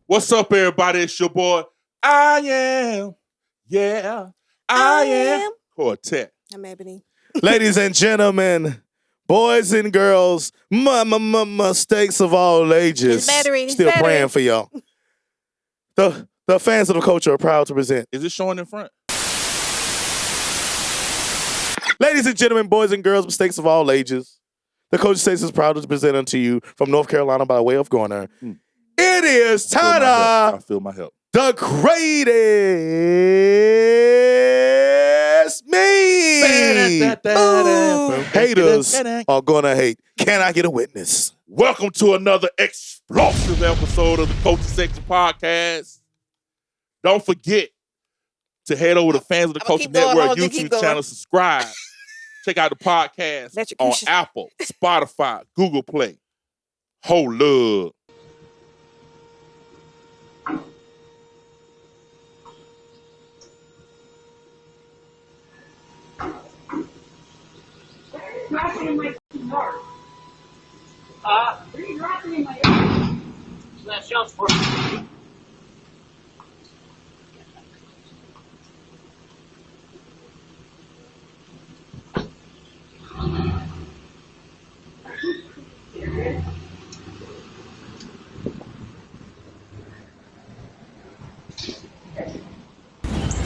What's up, everybody? It's your boy. I am. Quartet. I'm Ebony. Ladies and gentlemen, boys and girls, mistakes of all ages. Still praying for y'all. The fans of the culture are proud to present. Is it showing in front? Ladies and gentlemen, boys and girls, mistakes of all ages. The Culture States is proud to present unto you from North Carolina by way of Garner. It is Tada. I feel my help. The greatest me. Haters are gonna hate. Can I get a witness? Welcome to another explosive episode of the Culture Section Podcast. Don't forget to head over to Fans of the Culture Network YouTube channel, subscribe. Check out the podcast on Apple, Spotify, Google Play. Hold up. Dropping in my yard. What are you dropping in my yard? That shelf for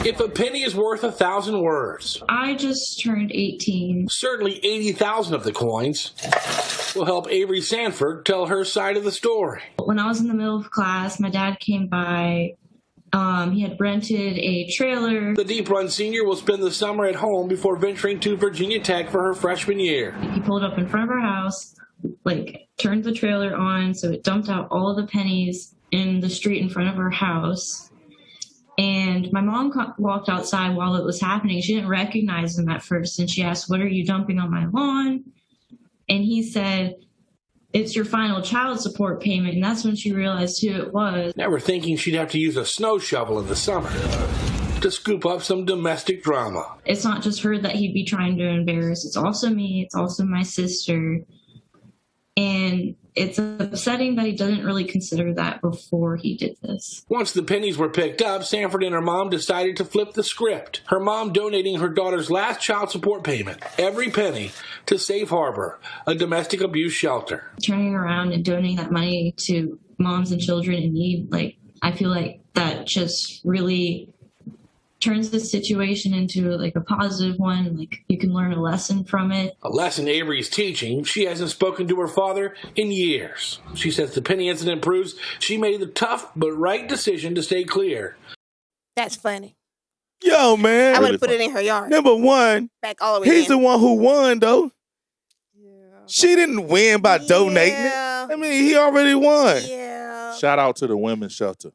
If a penny is worth 1,000 words, I just turned 18. certainly 80,000 of the coins will help Avery Sanford tell her side of the story. When I was in the middle of class, my dad came by. He had rented a trailer. The Deep Run senior will spend the summer at home before venturing to Virginia Tech for her freshman year. He pulled up in front of our house, turned the trailer on, so it dumped out all of the pennies in the street in front of our house. And my mom walked outside while it was happening. She didn't recognize him at first, and she asked, "What are you dumping on my lawn?" And he said, "It's your final child support payment." And that's when she realized who it was. Never thinking she'd have to use a snow shovel in the summer to scoop up some domestic drama. It's not just her that he'd be trying to embarrass. It's also me. It's also my sister. And it's upsetting that he doesn't really consider that before he did this. Once the pennies were picked up, Sanford and her mom decided to flip the script. Her mom donating her daughter's last child support payment, every penny, to Safe Harbor, a domestic abuse shelter. Turning around and donating that money to moms and children in need, I feel like that just really turns the situation into a positive one. You can learn a lesson from it. A lesson Avery's teaching. She hasn't spoken to her father in years. She says the penny incident proves she made the tough but right decision to stay clear. That's funny. Yo, man. I would have put it in her yard. Number one, Back all the way he's the one who won, though. Yeah. She didn't win by donating it. I mean, he already won. Yeah. Shout out to the women's shelter.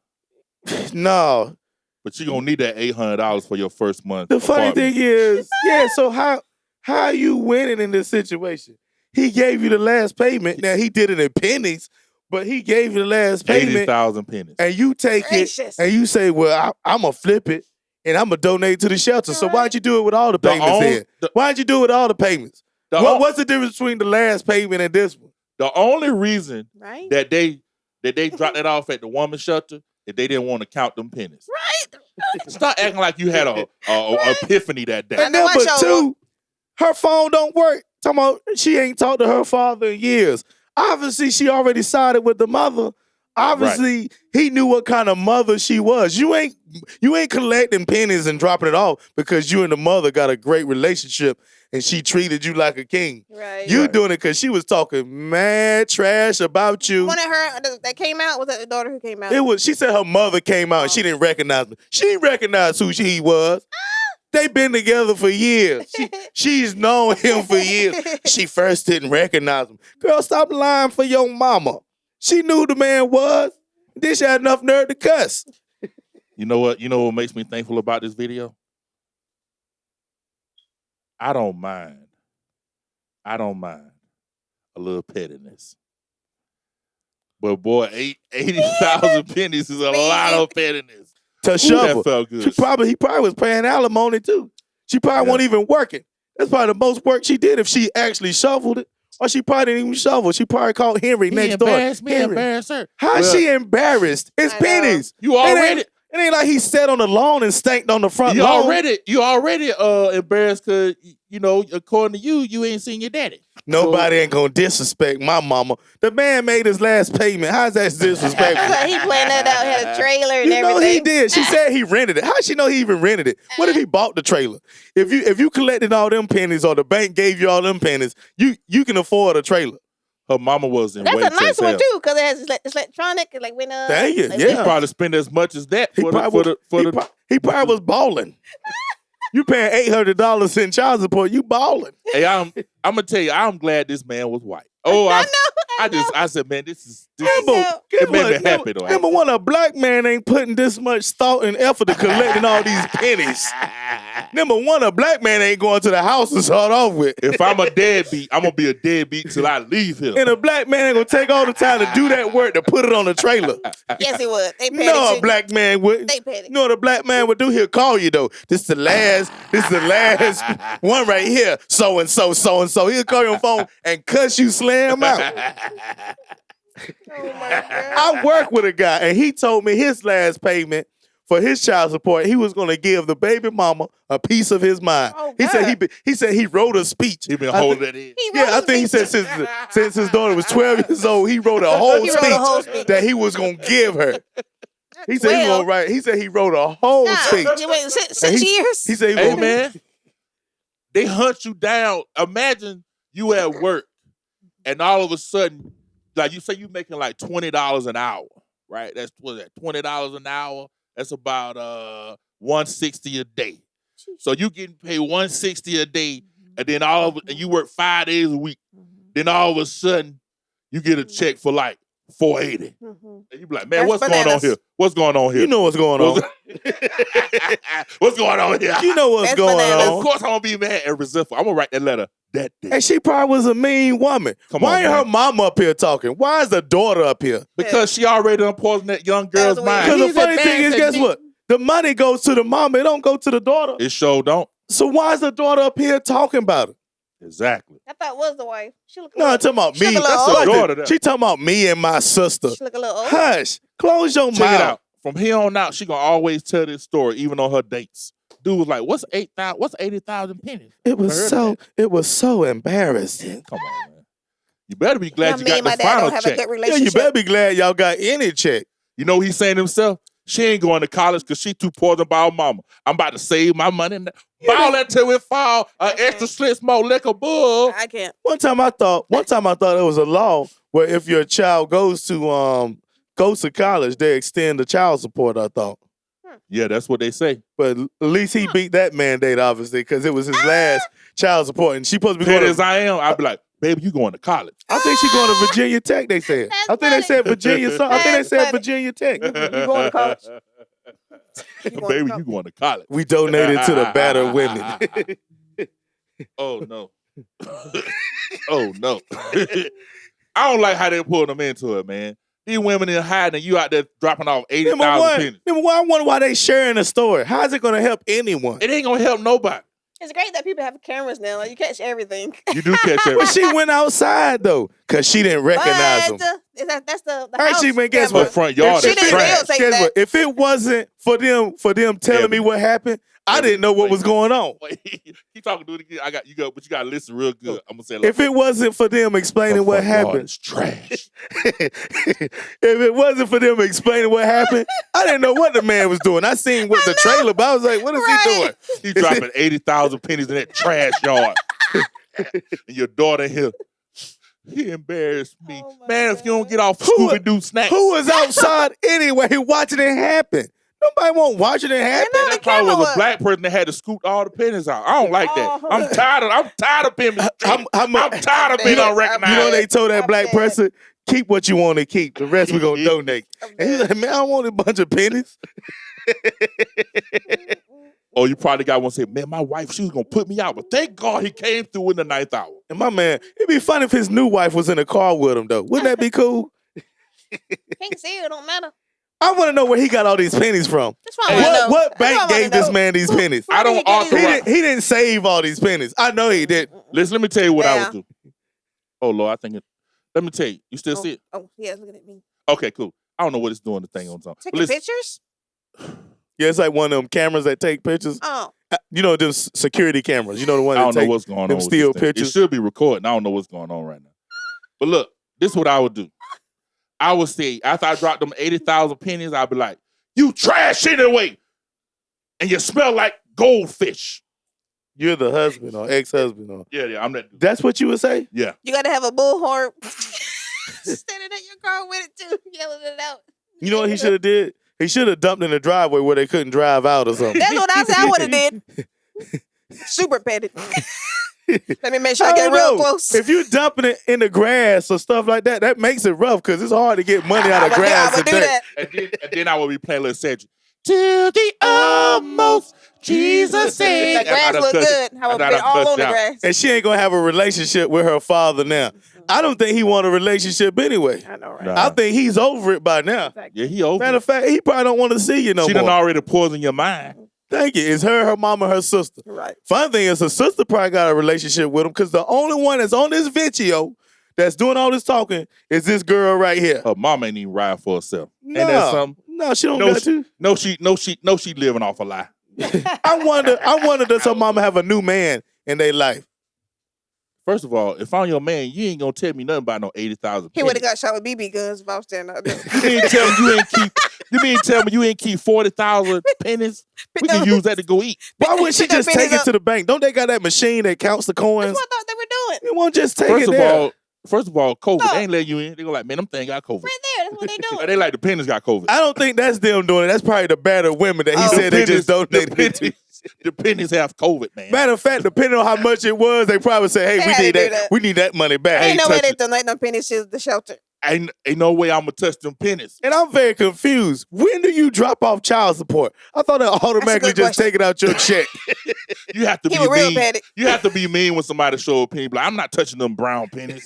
No. But you're going to need that $800 for your first month. The funny thing is, so how are you winning in this situation? He gave you the last payment. Now, he did it in pennies, but he gave you the last payment. 80,000 pennies. And you take it and you say, well, I'm going to flip it and I'm going to donate to the shelter. So why'd you do it with all the payments then? Why'd you do it with all the payments? What's the difference between the last payment and this one? The only reason that they dropped it off at the woman's shelter if they didn't want to count them pennies. Right. Stop acting like you had a epiphany that day. And number two, her phone don't work. Talking about she ain't talked to her father in years. Obviously, she already sided with the mother. Obviously, he knew what kind of mother she was. You ain't collecting pennies and dropping it off because you and the mother got a great relationship and she treated you like a king. Right. You doing it because she was talking mad trash about you. One of her that came out, was that the daughter who came out? She said her mother came out and she didn't recognize me. She didn't recognize who he was. They've been together for years. She's known him for years. She first didn't recognize him. Girl, stop lying for your mama. She knew who the man was. Then she had enough nerve to cuss. You know what? You know what makes me thankful about this video? I don't mind a little pettiness. But boy, 80,000 pennies is a lot of pettiness. To shovel. That felt good. He probably was paying alimony too. She probably wasn't even working. That's probably the most work she did if she actually shoveled it Or she probably didn't even shovel. She probably called Henry next door. Me, Henry. embarrassed her. How is she embarrassed? It's I know. Pennies. You already, It ain't like he sat on the lawn and stanked on the front lawn. you already embarrassed because according to you ain't seen your daddy. Nobody ain't gonna disrespect my mama. The man made his last payment. How's that disrespectful? He planned that out, had a trailer and You know everything. he did. She said he rented it. How she know he even rented it? What if he bought the trailer? If you collected all them pennies or the bank gave you all them pennies, you can afford a trailer. Her mama was in That's way a nice one hell. too, because it has it's electronic. Like when Dang it, like, yeah. He probably spend as much as that He for probably he probably was balling. You paying $800 in child support, you balling. Hey, I'm gonna tell you, I'm glad this man was white. Oh, I said, man, this is it made me happy though. Number one, a black man ain't putting this much thought and effort to collecting all these pennies. Number one, a black man ain't going to the house to start off with. If I'm a deadbeat, I'm gonna be a deadbeat till I leave here. And a black man ain't gonna take all the time to do that work to put it on the trailer. Yes, he would. They petty No, too. a black man would. They petty. You know what a black man would do? He'll call you though. This is the last one right here. So and so. He'll call you on the phone and cuss you slam out. Oh my God. I work with a guy and he told me his last payment for his child support, he was going to give the baby mama a piece of his mind. Oh, he said God. he said he wrote a speech. He been holding that in. I think he said since his daughter was 12 years old, he wrote a whole He wrote a whole speech. that he was going to give her. He said he 12. gonna write. He said he wrote a whole speech. Wait, 6 years? He said he Hey gonna, man, they hunt you down. Imagine you at work and all of a sudden, like you say you making like $20 an hour, right? That's what that $20 an hour. That's about $160 a day. So you getting paid $160 a day, and then and you work 5 days a week. Then all of a sudden, you get a check for like $480. And you be like, man, That's what's bananas. going on here? What's going on here? you know what's going on. What's going on here? You know what's That's going bananas. Of on. course, I'm gonna be mad and resentful. I'm gonna write that letter that day. And she probably was a mean woman. Come Why on, ain't man. her mom up here talking? Why is the daughter up here? Because she already done poisoned that young girl's That was mind. Because weird. the funny thing is, guess what? The money goes to the mama. It don't go to the daughter. It sure don't. So why is the daughter up here talking about it? Exactly. I thought it was the wife. She look a No, I'm little, talking about she me. look a little That's old. the daughter. She talking about me and my sister. She look a little old. Hush. Close your Check it mouth. out. From here on out, she gonna always tell this story, even on her dates. Dude was like, "What's 8,000? What's 80,000 pennies?" It was Heard so embarrassing. Come on, man. You better be glad Now, you me got and my the dad final don't have a check. good Yeah, relationship. you better be glad y'all got any check. You know what he's saying to himself? She ain't going to college because she too poisoned by her mama. I'm about to save my money. Ball until it fall. An extra slit smoke liquor bull. I can't. One time I thought there was a law where if your child goes to college, they extend the child support, I thought. Yeah, that's what they say. But at least he beat that mandate, obviously, because it was his last child support. And she supposed to be Petty going as to, I am, I'd be like, baby, you going to college. I think she going to Virginia Tech, they said. That's I think they funny. said Virginia something. I think they That's said funny. Virginia Tech. You going to college? Baby, you going to college. We donated to the battered women. Oh, no. Oh, no. I don't like how they pulled them into it, man. These women in hiding and you out there dropping off 80,000 pennies. Number one, I wonder why they sharing a story. How is it going to help anyone? It ain't going to help nobody. It's great that people have cameras now. Like, you catch everything. You do catch But everything. she went outside, though, because she didn't recognize him. That's the Her, house she went, guess camera. what? Front yard She is didn't trash. videotape Guess that. what? If it wasn't for them telling me what happened, I didn't know what was going on. Wait, keep talking, do it again. But you got to listen real good. I'm going to say it If it wasn't for them explaining what happened, It's trash. if it wasn't for them explaining what happened, I didn't know what the man was doing. I seen what the trailer, but I was like, what is he doing? He's dropping 80,000 pennies in that trash yard. And your daughter here, he embarrassed me. Oh my Man, if you don't God. get off Who- Scooby-Doo snacks. Who was outside anyway watching it happen? Nobody won't watch it happen. know. that the probably camera was a was- black person that had to scoop all the pennies out. I don't like that. Oh. I'm tired of pennies. I'm I'm tired of being You know- unrecognized. You know they told that I'm black dead. person, keep what you want to keep. The rest we're going to donate. And he's like, man, I don't want a bunch of pennies. Oh, you probably got one say, man, my wife, she was going to put me out. But thank God he came through in the 9th hour. And my man, it'd be funny if his new wife was in the car with him, though. Wouldn't that be cool? Can't see it. Don't matter. I want to know where he got all these pennies from. That's why I wanna know. What That's why I bank wanna gave this know. man these pennies? I don't did he get his- authorize. He didn't save all these pennies. I know he didn't. Listen, let me tell you what I Yeah. would do. Oh Lord, I think it. Let me tell you. You still see it? Oh, yeah, it's looking at me. Okay, cool. I don't know what it's doing. The thing on top. Taking pictures? Yeah, it's like one of them cameras that take pictures. Oh. You know, them security cameras. You know the one I that don't know take what's going on. them With still this thing. pictures. It should be recording. I don't know what's going on right now. But look, this is what I would do. I would say after I dropped them 80,000 pennies, I'd be like, "You trash anyway, and you smell like goldfish." You're the husband or ex-husband or Yeah, I'm that dude. That's what you would say? Yeah. You got to have a bullhorn standing at your car with it too, yelling it out. You know what he should have did? He should have dumped in the driveway where they couldn't drive out or something. That's what I said I would have did. Super petty. Let me make sure I don't get real know. close. If you're dumping it in the grass or stuff like that, that makes it rough because it's hard to get money out of grass. I would do that. And then I would be playing a little Cedric. To the utmost, Jesus said. The grass look good. I would be all on the grass. And she ain't gonna have a relationship with her father now. I don't think he want a relationship anyway. I know, right? Nah. I think he's over it by now. Yeah, he over. Matter of fact, he probably don't want to see you no She more. done already poisoned your mind. Thank you. It's her mama, her sister. Right. Fun thing is her sister probably got a relationship with him because the only one that's on this video that's doing all this talking is this girl right here. Her mama ain't even ride for herself. No, Ain't that something? no, she don't No, got to. No, she living off a lie. I wonder does her mama have a new man in their life? First of all, if I'm your man, you ain't gonna tell me nothing about no 80,000. He would have got shot with BB guns if I was standing out there. You mean tell me you ain't keep 40,000 pennies? We can use that to go eat. Why wouldn't she Pick them just take pennies it up. to the bank? Don't they got that machine that counts the That's coins? what I thought they were doing. They won't just take First it of there. all, COVID. No. They ain't letting you in. They go like, man, them thing got COVID. Right there. That's what they doing. They like the pennies got COVID. I don't think that's them doing it. That's probably the battered women that he Oh. said they just donated it to. The pennies have COVID, man. Matter of fact, depending on how much it was, they probably say, "Hey, They we had need to do that. that. We need that money back." Ain't no way touch they it. donate them pennies to the shelter. Ain't no way I'm gonna touch them pennies. And I'm very confused. When do you drop off child support? I thought it automatically good just question. take it out your check. You have to He be was real mean. petty. You have to be mean when somebody show a penny. Like, I'm not touching them brown pennies.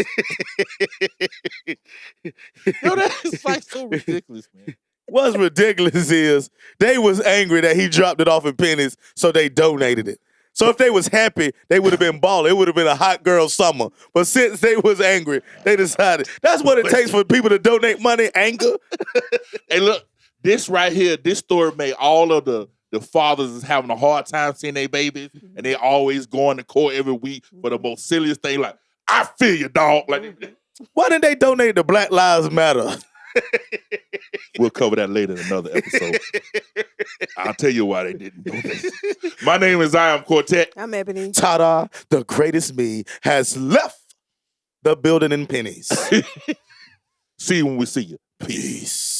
Yo, that's like so ridiculous, man. What's ridiculous is they was angry that he dropped it off in pennies, so they donated it. So if they was happy, they would have been balling. It would have been a hot girl summer. But since they was angry, they decided that's what it takes for people to donate money, anger. Hey, look, this right here, this story made all of the fathers is having a hard time seeing their babies, and they always going to court every week for the most silliest thing. Like, I feel you, dog. Like, Why didn't they donate to Black Lives Matter? we'll cover that later in another episode. I'll tell you why they didn't donate. My name is I Am Quartet. I'm Ebony. Ta-da, the greatest me has left the building in pennies. See you when we see you. Peace.